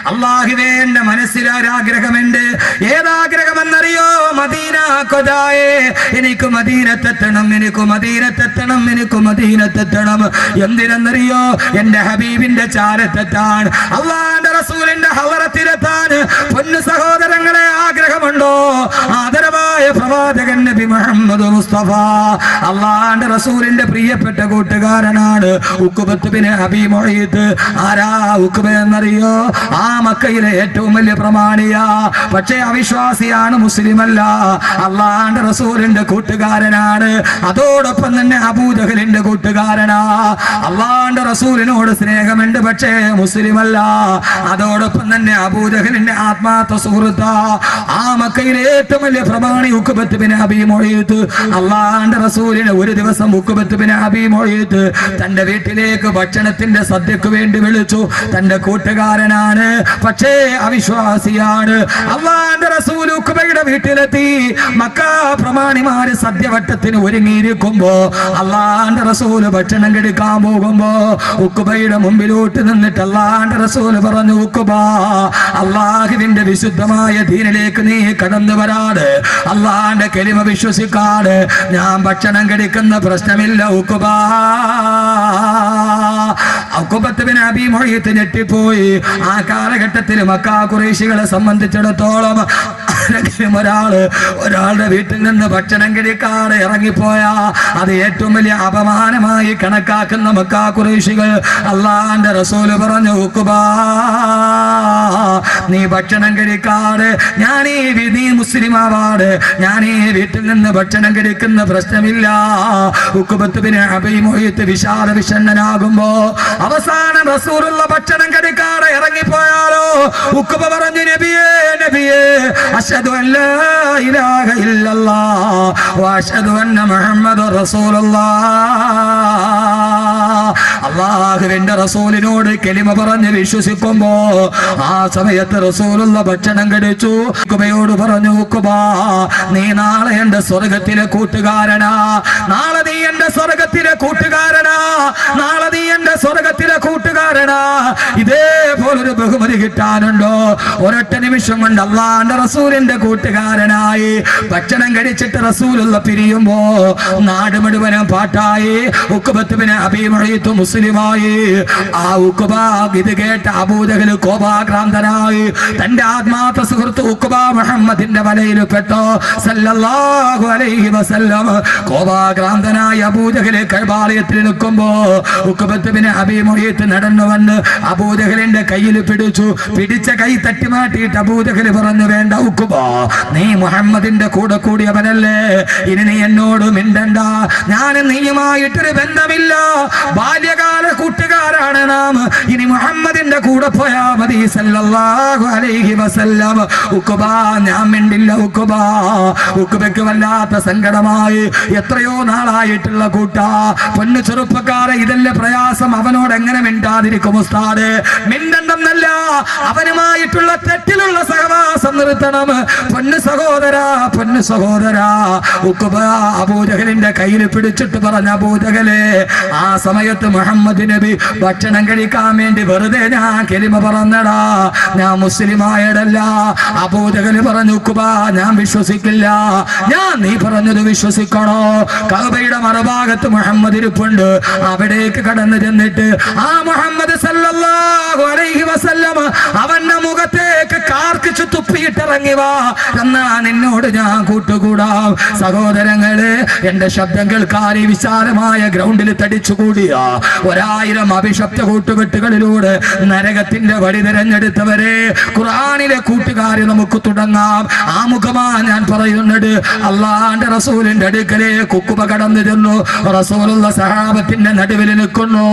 അല്ലാഹുവേ എന്റെ മനസ്സിലൊരാഗ്രഹമുണ്ട്. ഏതാഗ്രഹമെന്നറിയോ? മദീന കൊതായേ, എനിക്ക് മദീനത്തെത്തണം, എനിക്ക് മദീനത്തെത്തണം, എനിക്ക് മദീനത്തെത്തണം. എന്തിനെന്നറിയോ? എന്റെ ഹബീബിന്റെ ചാരത്തെത്താൻ, അല്ലാഹുവിന്റെ റസൂലിന്റെ ഹളറത്തിലെത്താൻ. പൊന്നു സഹോദരങ്ങളെ, ആഗ്രഹമുണ്ടോ? ആദരവായ പ്രവാചകൻ നബി മുഹമ്മദ് മുസ്തഫ അല്ലാഹുവിന്റെ റസൂലിന്റെ പ്രിയപ്പെട്ട കൂട്ടുകാരനാണ് ഉഖബത്ത് ബിൻ അബീ മുഈത്ത്. ആരാ ഉഖബ എന്നറിയോ? ആ മക്കയിലെ ഏറ്റവും വലിയ പ്രമാണിയാ. പക്ഷേ അവിശ്വാസിയാണ്, മുസ്ലിമല്ല. അല്ലാഹുവിന്റെ റസൂലിന്റെ കൂട്ടുകാരനാണ്. അതോടൊപ്പം തന്നെ അബൂജഹലിന്റെ കൂട്ടുകാരനാ. അല്ലാഹുവിന്റെ റസൂലിനോട് സ്നേഹമുണ്ട്, പക്ഷേ മുസ്ലിമല്ല. അതോടൊപ്പം തന്നെ അബൂജഹലിന്റെ ആത്മാർത്ഥ സുഹൃത്താ. ആ മക്കയിലെ ഏറ്റവും വലിയ പ്രമാണി ഉഖബത്ത് ബിൻ അബീ മുഈത്ത്. അല്ലാഹുവിന്റെ റസൂലിനെ ഒരു ദിവസം ഉഖബത്ത് ബിൻ അബീ മുഈത്ത് തന്റെ വീട്ടിലേക്ക് ഭക്ഷണത്തിന്റെ സദ്യക്ക് വേണ്ടി വിളിച്ചു. തന്റെ കൂട്ടുകാരനാണ്, പക്ഷേ അവിശ്വാസിയാണ്. അല്ലാഹുവിന്റെ റസൂൽ ഉഖബയുടെ വീട്ടിലെത്തി. മക്ക പ്രമാണിമാര് സദ്യവട്ടത്തിന് ഒരുങ്ങിയിരിക്കുമ്പോ അല്ലാഹുവിന്റെ റസൂൽ ഭക്ഷണം കഴിക്കാൻ പോകുമ്പോ ഉഖബയുടെ മുമ്പിലോട്ട് നിന്നിട്ട് അല്ലാഹുവിന്റെ റസൂൽ പറഞ്ഞു, ഉഖബ, അല്ലാഹുവിന്റെ വിശുദ്ധമായ ദീനിലേക്ക് നീ കടന്നു വരാട്, അല്ലാഹുവിന്റെ കലിമ വിശ്വസിക്കാട്, ഞാൻ ഭക്ഷണം കഴിക്കുന്ന പ്രശ്നമില്ല ഉഖബ. ഉഖബത്ത് ബിൻ അബീ മുഈത്ത് ഞെട്ടിപ്പോയി. ആ കാലഘട്ടത്തിൽ മക്ക ഖുറൈശികളെ സംബന്ധിച്ചിടത്തോളം ഒരാളുടെ വീട്ടിൽ നിന്ന് ഭക്ഷണം കഴിക്കാതെ ഇറങ്ങിപ്പോയാ അത് ഏറ്റവും വലിയ അപമാനമായി കണക്കാക്കുന്ന മക്ക ഖുറൈശികൾ. അല്ലാഹുവിന്റെ റസൂൽ പറഞ്ഞു, ഉഖബ, നീ ഭക്ഷണം കഴിക്കാതെ നീ മുസ്ലിം ആവാട്, ഞാൻ ഈ വീട്ടിൽ നിന്ന് ഭക്ഷണം കഴിക്കുന്ന പ്രശ്നമില്ല. ഉഖബത്ത് ബിൻ അബീ മുഈത്ത് വിശാല വിഷണ്ണനാകുമ്പോ അവസാനം റസൂലുള്ള ഭക്ഷണം കഴിക്കാതെ ഇറങ്ങിപ്പോയാലോ? ഉഖബ പറഞ്ഞു, നബിയേ, നബിയേ, അശ്ഹദു അല്ലാ ഇലാഹ ഇല്ലല്ലാഹ് വ അശ്ഹദു അന്ന മുഹമ്മദുർ റസൂലുള്ളാഹ്. അല്ലാഹുവിന്റെ റസൂലിനോട് കലിമ പറഞ്ഞ് വിശ്വസിക്കുമ്പോ ആ സമയത്ത് റസൂലുള്ള ഭക്ഷണം കഴിച്ചു. ഉഖബയോട് പറഞ്ഞു, ഉഖബ, നീ നാളെ എന്റെ സ്വർഗത്തിലെ കൂട്ടുകാരനാ, നാളെ നീ എന്റെ സ്വർഗത്തിലെ കൂട്ടുകാരനാ, നാളെ നീ എന്റെ സ്വർഗത്തിലെ കൂട്ടുകാരനാ. ഇതേപോലൊരു ബഹുമതി കിട്ടാനുണ്ടോ? ഒരൊറ്റ നിമിഷം കൊണ്ട് അല്ലാഹുവിന്റെ റസൂലിന്റെ കൂട്ടുകാരനായി ഭക്ഷണം കഴിച്ചിട്ട് റസൂലുള്ള പിരിയുമ്പോ നാട് മുഴുവനും പാട്ടായി. ഉഖബത്ത് ബിൻ അബീ മുഈത്ത് മുസ്ലിമായി. ആ ഉഖബ ഇത് കേട്ട അബൂജഹൽ കോപാക്രാന്തനായി. തന്റെ ആത്മാർത്ഥ സുഹൃത്ത് ഉഖബ മുഹമ്മദിന്റെ വലയിൽ പെട്ടോ സല്ലല്ലാഹു അലൈഹി വസല്ലം. കോപാക്രാന്തനായി അബൂജഹൽ കഅബാലയത്തിൽ നിൽക്കുമ്പോ ഉഖബത്ത് ബിൻ അബീ മുഈത്ത് നടന്നു വന്ന് അബൂജഹലിന്റെ കയ്യിൽ പിടിച്ച കൈ തട്ടി മാറ്റിയിട്ട് അബൂജഹൽ പറഞ്ഞു, വേണ്ട ഉഖബ, നീ മുഹമ്മദിന്റെ കൂടെ കൂടിയവനല്ലേ, ഇനി നീ എന്നോട് മിണ്ടണ്ട, ഞാൻ നീയുമായിട്ടൊരു ബന്ധമില്ല, ബാല്യകാല കൂട്ടുകാരാണ് നാം, ഇനി മുഹമ്മദിന്റെ കൂടെ പോയാ മതി സല്ലല്ലാഹു അലൈഹി വസല്ലം. ഉഖബ, ഞാൻ മിണ്ടില്ല ഉഖബ. ഉഖബയ്ക്ക് വല്ലാത്ത സങ്കടമായി. എത്രയോ നാളായിട്ടുള്ള കൂട്ടാ, പൊന്നു ചെറുപ്പക്കാരെ, ഇതല്ലേ പ്രയാസം. അവനോട് എങ്ങനെ മിണ്ടാതിരിക്കും ഉസ്താദ്? മിണ്ടണ്ടെന്നല്ല, അവനുമായിട്ടുള്ള തെറ്റിലുള്ള സഹവാസം നിർത്തണം. പൊന്നു സഹോദരാ, പൊന്നു സഹോദരാ. ഉഖബ അബൂജഹലിന്റെ കയ്യിൽ പിടിച്ചിട്ട് പറഞ്ഞ, അബൂജഹലെ, ആ സമയത്ത് മുഹമ്മദ് നബി ഭക്ഷണം കഴിക്കാൻ വേണ്ടി വെറുതെ ഞാൻ കലിമ പറഞ്ഞടാ, ഞാൻ മുസ്ലിമായടല്ല. അബൂജഹൽ പറഞ്ഞു, ഉഖബ, ഞാൻ വിശ്വസിക്കില്ല, ഞാൻ നീ പറഞ്ഞത് വിശ്വസിക്കണോ? കഅബയുടെ മറുഭാഗത്ത് മുഹമ്മദ് ഇരിപ്പുണ്ട്. അവിടേക്ക് കടന്നു ചെന്നിട്ട് ആ മുഹമ്മദ് സല്ലല്ലാഹു അലൈഹി വസല്ലം അവന്റെ മുഖത്തേക്ക് കാർക്കിച്ചു തുപ്പിയിട്ടിറങ്ങി വാ, എന്നാ നിന്നോട് ഞാൻ കൂട്ടുകൂടാം. സഹോദരങ്ങളെ, എന്റെ ശബ്ദം കേൾക്കാൻ ഈ വിശാലമായ ഗ്രൗണ്ടിൽ തടിച്ചുകൂടിയ 1000 അഭിശബ്ദ കൂട്ടുകെട്ടുകളിലൂടെ നരകത്തിന്റെ വഴി തിരഞ്ഞെടുത്തവരെ, ഖുർആനിലെ കൂട്ടുകാരെ നമുക്ക് തുടങ്ങാം. ആ മുഖമാ ഞാൻ പറയുന്നത്. അല്ലാഹുവിന്റെ റസൂലിന്റെ അടുക്കലേക്ക് ഉഖബ കടന്നു ചെന്നു. റസൂലുള്ള സഹാബത്തിന്റെ നടുവിൽ നിൽക്കുന്നു.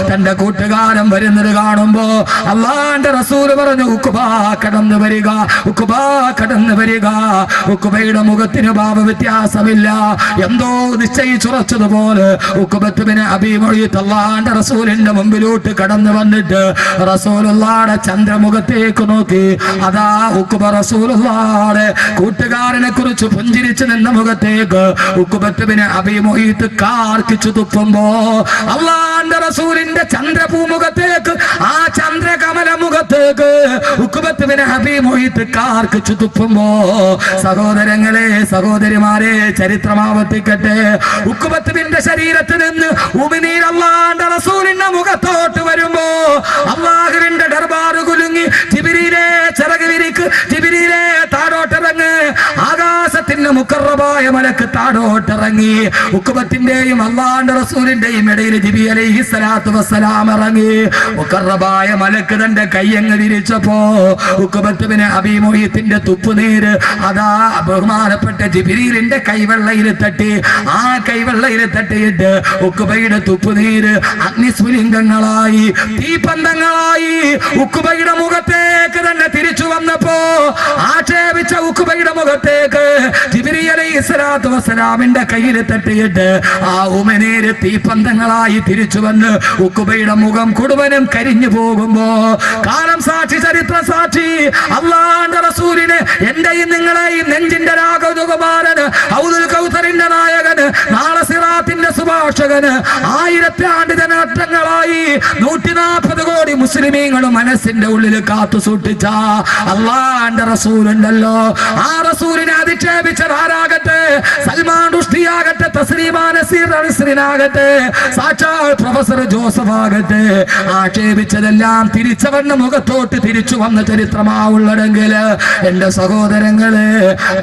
തന്റെ കൂട്ടുകാരൻ വരുന്നത് കാണുമ്പോ അല്ലാഹുവിന്റെ റസൂൽ പറഞ്ഞു, ഉഖബ കടന്നു വരിക, ഉഖബ കടന്നു വരിക. ഉഖബയുടെ മുഖത്തിന് ഭാവ വ്യത്യാസമില്ല. എന്തോ നിശ്ചയിച്ചുറച്ചതുപോലെ ഉഖബത്ത് ബിൻ അബീ മുഈത്ത് അല്ലാഹുവിന്റെ റസൂലിന്റെ മുമ്പിലോട്ട് കടന്നു വന്നിട്ട് റസൂലുള്ളാഹിയുടെ ചന്ദ്രമുഖത്തേക്ക് നോക്കി. അതാ ഉഖബ റസൂലുള്ളാഹിയുടെ കൂട്ടുകാരനെ കുറിച്ച് പുഞ്ചിരിച്ചു നിന്ന മുഖത്തേക്ക് ഉഖബത്ത് ബിൻ അബീ മുഈത്ത് കാർക്കിച്ചു തുപ്പുമ്പോ അല്ലാഹുവിന്റെ റസൂലിന്റെ ചന്ദ്രഭൂമുഖത്തേക്ക്, ആ ചന്ദ്രകമല മുഖത്തേക്ക് ഉഖബത്ത് ബിൻ അബീ മുഈത്ത് കാർക്കിച്ചു തുപ്പുമ്പോ സഹോദരങ്ങളെ, സഹോദരിമാരെ, ചരിത്രമാവർത്തിക്കട്ടെ. ഉഖബത്ത് ബിന്റെ ശരീരത്തിൽ നിന്ന് ഉമിനീർ അല്ലാഹുവിന്റെ റസൂലിന്റെ മുഖത്തോട്ട് വരുമ്പോ അല്ലാഹുവിന്റെ ദർബാറ് കുലുങ്ങി. ജിബ്രീലേ ചിറക് വിരിക്ക്, ജിബ്രീലേ താഴോട്ടിറങ്ങ്. ആകാശത്തിന്റെ മുഖറബായ മലക്ക് താഴോട്ടിറങ്ങി. ഉഖബത്തിന്റെയും അല്ലാഹുവിന്റെ റസൂലിന്റെയും ഇടയിൽ ജിബ്രീൽ അലൈഹിസ്സലാത്തു വസ്സലാം ഇറങ്ങി. മുഖറബായ മലക്ക് തന്റെ കൈയങ്ങ് വിരിച്ചപ്പോ ഉഖബത്ത് ബിൻ അബീ മുഈത്തിന്റെ തുപ്പുനീര് അതാ ബഹുമാനപ്പെട്ട ജിബ്രീലിന്റെ കൈവെള്ളയിൽ തട്ടി. ആ കൈവെള്ളയിൽ തട്ടിയിട്ട് ഉഖബയുടെ തുപ്പുനീര് അഗ്നിസ്ഫുലിംഗങ്ങളായി, തീപന്തങ്ങളായി ഉഖബയുടെ മുഖത്തേക്ക് തന്നെ തിരിച്ചു വന്നപ്പോ ആക്ഷേപിച്ച ഉഖബയുടെ മുഖത്തേക്ക് ജിബ്രീൽ അലൈഹിസ്സലാത്തു വസ്സലാമിന്റെ കയ്യിൽ തട്ടിയിട്ട് ആ ഉമിനീര് തീപന്തങ്ങളായി തിരിച്ചു വന്ന് ഉഖബയുടെ മുഖം മുഴുവനും കരിഞ്ഞു പോകുമ്പോ കാലം സാക്ഷി, ചരിത്ര സാക്ഷി, അല്ലാഹുവിന്റെ റസൂലിന് എന്റെയും നിങ്ങളെയും നെഞ്ചിന്റെ രാഗകുമാരന്, ഔദുൽ കൗസറിന്റെ നായകന്, നാളെ സിറാത്തിന്റെ സുഭാഷകന്, 1000 ആണ്ട് ജനനങ്ങളായി 140 കോടി മുസ്ലിമീങ്ങളും മനസ്സിന്റെ ഉള്ളിൽ കാത്തു സൂക്ഷിച്ച അല്ലാഹുവിന്റെ റസൂലുണ്ടല്ലോ. ആ റസൂലിനെ അധിക്ഷേപിച്ചതാരാകട്ടെ, സൽമാൻ റുഷ്ദിയാകട്ടെ, തസ്ലീമാ നസീർ നസ്രിനാകട്ടെ, സാക്ഷാൽ പ്രൊഫസർ ജോസഫ് ആകട്ടെ, ആക്ഷേപിച്ചതെല്ലാം തിരിച്ചവന്റെ മുഖത്തോട്ട് തിരിച്ചു വന്ന ചരിത്രമാവുള്ളതെങ്കിൽ എന്റെ സഹോദരങ്ങളെ,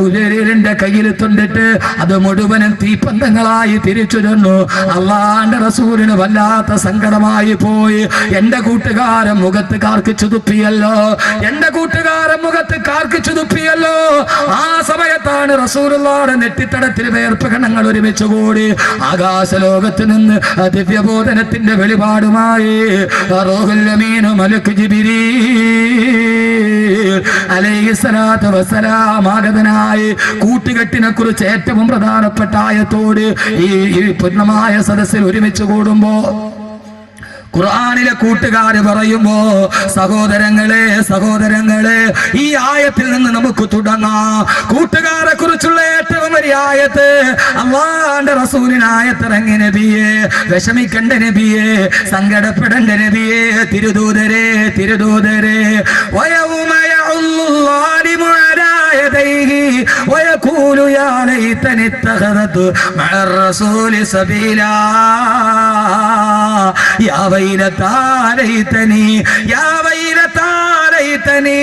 ഔദരിന്റെ കയ്യിൽ തൊണ്ടിട്ട് അത് മുഴുവനും തീപ്പന്തങ്ങളായി തിരിച്ചു തന്നു. അല്ലാഹുവിന്റെ റസൂലിന് വല്ലാത്ത സങ്കടമായി പോയി. എന്റെ കൂട്ടുകാരൻ മുഖത്ത് കാർക്കിച്ചു തുപ്പിയല്ലോ, എന്റെ കൂട്ടുകാരൻ മുഖത്ത് കാർക്കിച്ചു തുപ്പിയല്ലോ. ആ സമയത്താണ് റസൂലുള്ളാഹിയുടെ നെറ്റിത്തടത്തിൽ വേർപ്പ് കണങ്ങൾ ഒരുമിച്ച് കൂടി. ആകാശലോകത്ത് നിന്ന് ദിവ്യബോധനത്തിന്റെ വെളിപാടുമായി റൂഹുൽ അമീൻ മലക്ക് ജിബ്രീൽ അലൈഹിസ്സലാത്തു വസ്സലാം ആഗതനായി. കൂട്ടുകെട്ടിനെ കുറിച്ച് ഏറ്റവും പ്രധാനപ്പെട്ട ആയത്തോട് ഈ പൂർണ്ണമായ സദസ്സിൽ ഒരുമിച്ച് കൂടുമ്പോ ഖുർആനിലെ കൂട്ടുകാര് പറയുമ്പോ സഹോദരങ്ങളെ, സഹോദരങ്ങളെ, ഈ ആയത്തിൽ നിന്ന് നമുക്ക് തുടങ്ങാം. കൂട്ടുകാരെ കുറിച്ചുള്ള ഏറ്റവും വലിയ ആയത്ത് അല്ലാഹുവിന്റെ റസൂലിന് ആയത്തിറങ്ങി. നബിയെ വിഷമിക്കണ്ട, നബിയെ സങ്കടപ്പെടേണ്ട, നബിയെ തിരുദൂതരെ, തിരുദൂതരെ. വയൗമ യഉല്ലാലിമു അലാ യദൈഹി വയഖൂലു യാ ലൈതനി ഇത്തഖദതു മഅർ റസൂലി സബീലാ യാ വൈലതാ ലൈതനി, യാ വൈലതാ ലൈതനി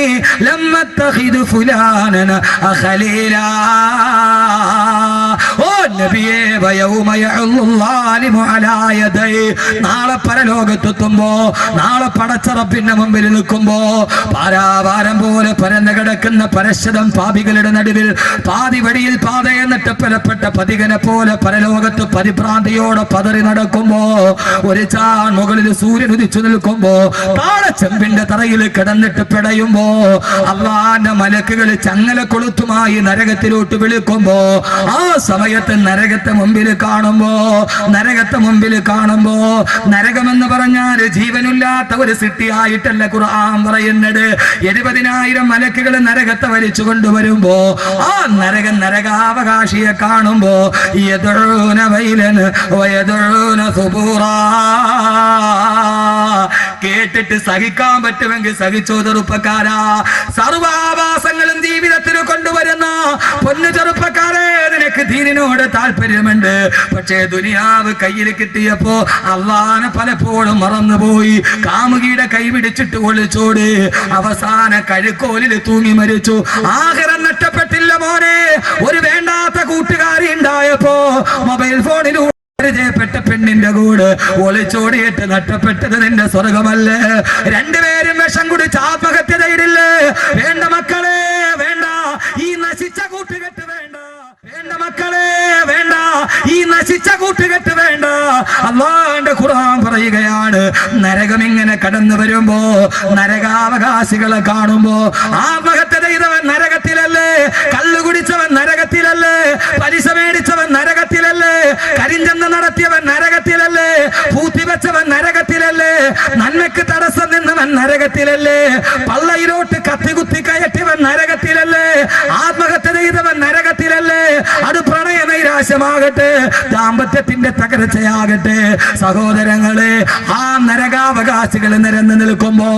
ലം അത്തഖിദു ഫുലാനൻ ഖലീലാ. ഓ നബിയേ, വയൗമ യഉല്ലാലിമു അലാ യദൈ, നാളെ പരലോകത്തെത്തുമ്പോ, നാളെ പടച്ച റബ്ബിന്റെ മുമ്പിൽ നിൽക്കുമ്പോ പാരാവാരം പോലെ പരന്നു കിടക്കുന്ന പരശതം പാപികളുടെ നടുവിൽ പാതി വഴിയിൽ പാതയെ നട്ടപ്പലപ്പെട്ട പതികനെ പോലെ പരലോകത്ത് പരിഭ്രാന്തിയോടെ പതറി നടക്കുമ്പോ ഒരു ചാൺ മുകളിൽ സൂര്യൻ ഉദിച്ചു നിൽക്കുമ്പോ താഴെ ചെമ്പിന്റെ തറയിൽ കിടന്നിട്ട് പിടയുമ്പോ അല്ലാഹുവിന്റെ മലക്കുകൾ ചങ്ങല കൊളുത്തുമായി നരകത്തിലോട്ട് വിളിക്കുമ്പോ ആ സമയത്ത് നരകത്തെ മുമ്പിൽ കാണുമ്പോ, നരകത്തെ മുമ്പിൽ കാണുമ്പോ, നരകമെന്ന് പറഞ്ഞാൽ ജീവനില്ലാത്ത ഒരു സിട്ടിയായിട്ടല്ല ഖുർആൻ പറയുന്നത്. 70,000 മലക്കുകൾ നരകത്തെ വലിച്ചു കൊണ്ടുവരുമ്പോ ആ നരകാവകാശിയെ കാണുമ്പോ യദഊന വൈലൻ വയദഊന സുബൂറാ. കേട്ടിട്ട് സഹിക്കാൻ പറ്റുമെങ്കിൽ സഹിച്ചോ ചെറുപ്പക്കാരാ. സർവാഭാസങ്ങളും ജീവിതത്തിൽ കൊണ്ടുവരുന്ന പൊന്നു ചെറുപ്പക്കാരെ, നിനക്ക് ദീനിനോട് താല്പര്യമുണ്ട്, പക്ഷേ ദുനിയാവ് കയ്യിൽ കിട്ടിയപ്പോ അള്ളാനെ പലപ്പോഴും മറന്നുപോയി. കാമുകിയുടെ കൈ പിടിച്ചിട്ട് ഒളിച്ചോട്, അവസാന കഴുക്കോലിൽ തൂങ്ങി മരിച്ചു. ആഖിറം നഷ്ടപ്പെട്ടില്ല മോനെ. ഒരു വേണ്ടാത്ത കൂട്ടുകാരി ഉണ്ടായപ്പോ മൊബൈൽ ഫോണിലൂടെ പരിചയപ്പെട്ട പെണ്ണിന്റെ കൂടെ ഒളിച്ചോടിയിട്ട് നഷ്ടപ്പെട്ടത് നിന്റെ സ്വർഗമല്ലേ? രണ്ടുപേരും വിഷം കുടിച്ച് ആത്മഹത്യ ചെയ്തില്ലേ? വേണ്ട മക്കളെ, വേണ്ട ഈ നശിച്ച കൂട്ടുകെട്ട്, വേണ്ട വേണ്ട മക്കളെ, വേണ്ട ഈ നശിച്ച കൂട്ടുകെട്ട് വേണ്ട. അല്ലാഹുവിന്റെ ഖുർആൻ പറയുകയാണ്, നരകം ഇങ്ങനെ കടന്നു വരുമ്പോ, നരകാവകാശികളെ കാണുമ്പോ, ആത്മഹത്യ ചെയ്തവൻ നരകത്തിലല്ലേ, കള്ളു കുടിച്ചവൻ നരകത്തിലല്ലേ, പലിശ മേടിച്ചവൻ നരകത്തിലല്ലേ, കരിഞ്ചന്ത നടത്തിയവൻ നരകത്തിലല്ലേ, പൂത്തിവെച്ചവൻ നരകത്തിലല്ലേ, നന്മയ്ക്ക് തടസ്സം നിന്നവൻ നരകത്തിലല്ലേ, പള്ളയിലോട്ട് കത്തികുത്തി കയറ്റിയവൻ നരകത്തിലല്ലേ, ആത്മഹത്യ ചെയ്തവൻ നരകത്തിലല്ലേ. അത് പ്രണയ നൈരാശ്യമാകട്ടെ, ദാമ്പത്യത്തിന്റെ തകർച്ചയാകട്ടെ, സഹോദരങ്ങളെ, ആ നരകാവകാശികൾ നിരന്നു നിൽക്കുമ്പോ,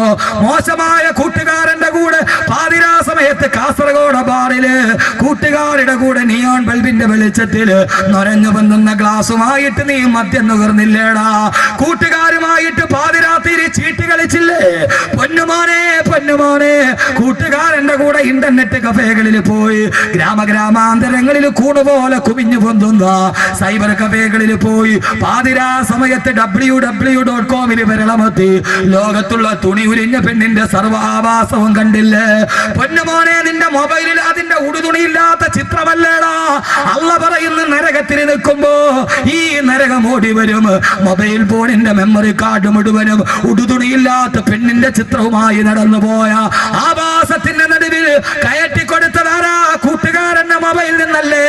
മോശമായ കൂട്ടുകാരന്റെ കൂടെ പാതിരാ സമയത്ത് കാസർഗോഡ് ബാറില് കൂട്ടുകാരുടെ കൂടെ നിയോൺ ബൾബിന്റെ വെളിച്ചത്തിൽ നൊരഞ്ഞു പൊന്നുന്ന ഗ്ലാസുമായിട്ട് നീ മദ്യം നുകർന്നില്ലേടാ? കൂട്ടുകാരുമായിട്ട് പാതിരാത്രി ചീട്ട് കളിച്ചില്ലേ? പൊന്നുമോനെ പൊന്നുമോനെ, കൂട്ടുകാരന്റെ കൂടെ ഇന്റർനെറ്റ് കഫേകളിൽ പോയി, ഗ്രാമഗ്രാമാന്തരങ്ങളിൽ കൂണുപോലെ കുമിഞ്ഞു പൊന്തുന്ന സൈബർ കഫേകളിൽ പോയി പാതിരാ സമയത്ത് www.com വിരളമത്തി ലോകത്തുള്ള തുണി ഉരിഞ്ഞ പെണ്ണിന്റെ സർവാഭാസവും കണ്ടില്ലേ? പൊന്നുമോനെ, നിന്റെ മൊബൈലിൽ അതിന്റെ ഉടുതുണിയില്ലാത്ത ചിത്രമല്ലേടാ? അള്ള പറയുന്ന നരകത്തിൽ നിൽക്കുമ്പോ ഈ നരകം ഓടി വരും. മൊബൈൽ ഫോണിന്റെ മെമ്മറി കാർഡ് മുഴുവനും ഉടുതുണിയില്ലാത്ത പെണ്ണിന്റെ ചിത്രവുമായി നടന്നു പോയ ആഭാസത്തിന്റെ നടുവിൽ കയറ്റിക്കൊടുത്തതാരാ? കൂട്ടുകാരന്റെ മൊബൈൽ നിന്നല്ലേ?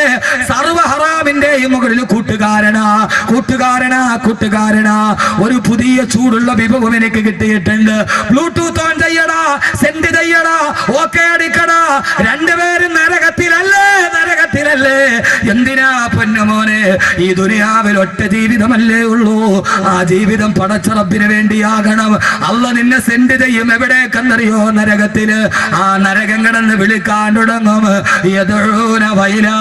സർവ ഹറാമിന്റെയും മുകളിൽ കൂട്ടുകാരനാ, കൂട്ടുകാരനാ, കൂട്ടുകാരനാ. ഒരു പുതിയ ചൂടുള്ള വിഭവം എനിക്ക് കിട്ടിയിട്ടുണ്ട്. ബ്ലൂടൂത്ത് ഓൺ ചെയ്യടാ, സെൻഡ് ചെയ്യടാ, ഓക്കെ അടിക്കടാ. രണ്ടുപേരും നരകത്തിലല്ലേ, നരകത്തിലല്ലേ? എന്തിനാ പൊന്നുമോനെ? ഈ ദുനിയാവിൽ ഒറ്റ ജീവിതമല്ലേ ഉള്ളൂ. ആ ജീവിതം പടച്ച റബ്ബിന് വേണ്ടിയാകണം. അള്ള നിന്നെ സെൻഡ് ചെയ്യും എവിടേക്കെന്നറിയോ? നരകത്തില്. ആ നരകം കിടന്ന് വിളിക്കാൻ തുടങ്ങും, യദഊന വൈലാ,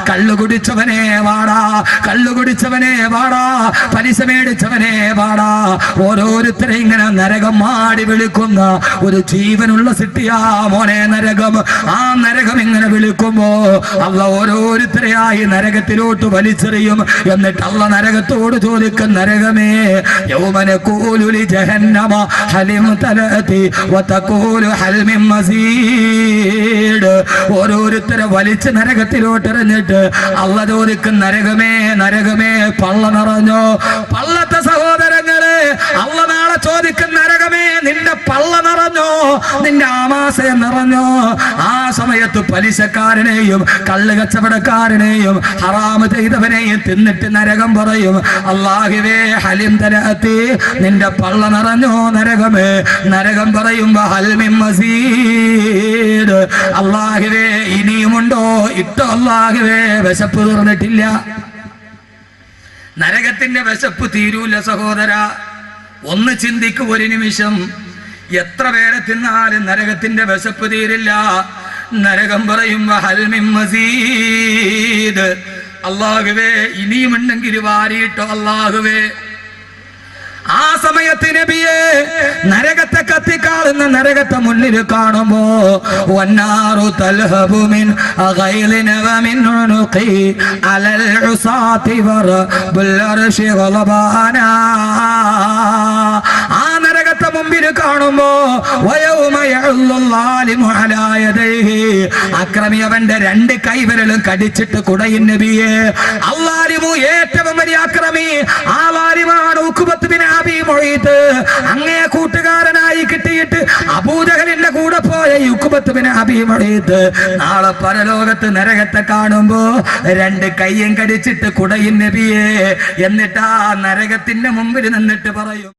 കള്ളു കുടിച്ചവനെ വാടാ, കള്ളു കുടിച്ചവനെ വാടാ, പലിശ മേടിച്ചവനെ വാടാ. ഓരോരുത്തരെ ഇങ്ങനെ നരകം മാടി വിളിക്കുന്ന ഒരു ജീവനുള്ള സിട്ടിയാ മോനെ നരകം. ആ നരകം ഇങ്ങനെ വിളിക്കുമ്പോ അള്ള ഓരോരുത്തരെയായി നരകത്തിലോട്ട് വലിച്ചെറിയും. എന്നിട്ട് അള്ള നരകത്തോട് ചോദിക്കും, നരകമേ, യൗമന കൂലുലി ജഹന്നമ ഹലിം തലതി വതഖൂലു ഹൽ മിൻ മസീദ്. ഓരോരുത്തരെ വലിച്ച് നരകത്തിലോട്ട് എറിഞ്ഞിട്ട് അള്ള ചോദിക്കും, നരകമേ, നരകമേ, പള്ള നിറഞ്ഞോ? പള്ളത്തെ സഹോദരങ്ങളെ, അള്ള നാളെ ചോദിക്കും, നരകമേ, നിന്റെ പള്ള നിറഞ്ഞോ? നിന്റെ ആമാശയം നിറഞ്ഞോ? ആ സമയത്ത് പലിശക്കാരനെയും കള്ള് കച്ചവടക്കാരനെയും ഹറാമ് ചെയ്തവനെയും തിന്നിട്ട് നരകം പറയും, അല്ലാഹുവേ, ഹലിം തലഅത്തി, നിന്റെ പള്ള നിറഞ്ഞോ നരകമേ? നരകം പറയുമ്പോ ഹൽ മിൻ മസീദ്, അല്ലാഹുവേ ഇനിയുമുണ്ടോ? ഇട്ടോ അല്ലാഹുവേ, വിശപ്പ് തീർന്നിട്ടില്ല. നരകത്തിന്റെ വിശപ്പ് തീരൂല സഹോദര. ഒന്ന് ചിന്തിക്കൂ ഒരു നിമിഷം. എത്ര പേരെ തിന്നാലും നരകത്തിന്റെ വിശപ്പ് തീരില്ല. നരകം പറയുമ്പോ ഹൽ മിൻ മസീദ്, അല്ലാഹുവേ ഇനിയുമുണ്ടെങ്കിൽ വാരിയിട്ടോ അല്ലാഹുവേ. ആ സമയത്ത് നബിയെ, നരകത്തെ കത്തിക്കാളുന്ന നരകത്തെ മുന്നിൽ കാണുമ്പോ, വന്നാറു തൽഹബു മിൻ ഗൈലിന വമിൻ ഉനുഖി അലൽ ഉസാതി വറബുൽ അർശി ഗളബാനാ. ആ നരകത്തെ മുമ്പിൽ കാണുമ്പോ, വയൗമ യഉല്ലു ളാലിമു അലാ യദൈഹി, അക്രമി അവന്റെ രണ്ട് കൈവിരലും കടിച്ചിട്ട് കുടയും നബിയെ. അല്ലാലിമു, ഏറ്റവും വലിയ അക്രമി ആ ലാലിമാണ് ഉഖബത്ത് ബിൻ അബീ മുഈത്ത്. അങ്ങേ കൂട്ടുകാരനായി കിട്ടിയിട്ട് അബൂജഹലിന്റെ കൂടെ പോയ ഉഖബത്ത് ബിൻ അബീ മുഈത്ത് നാളെ പരലോകത്ത് നരകത്തെ കാണുമ്പോ രണ്ട് കൈയും കടിച്ചിട്ട് കുടയും നബിയെ. എന്നിട്ട് ആ നരകത്തിന്റെ മുമ്പിൽ നിന്നിട്ട് പറയും,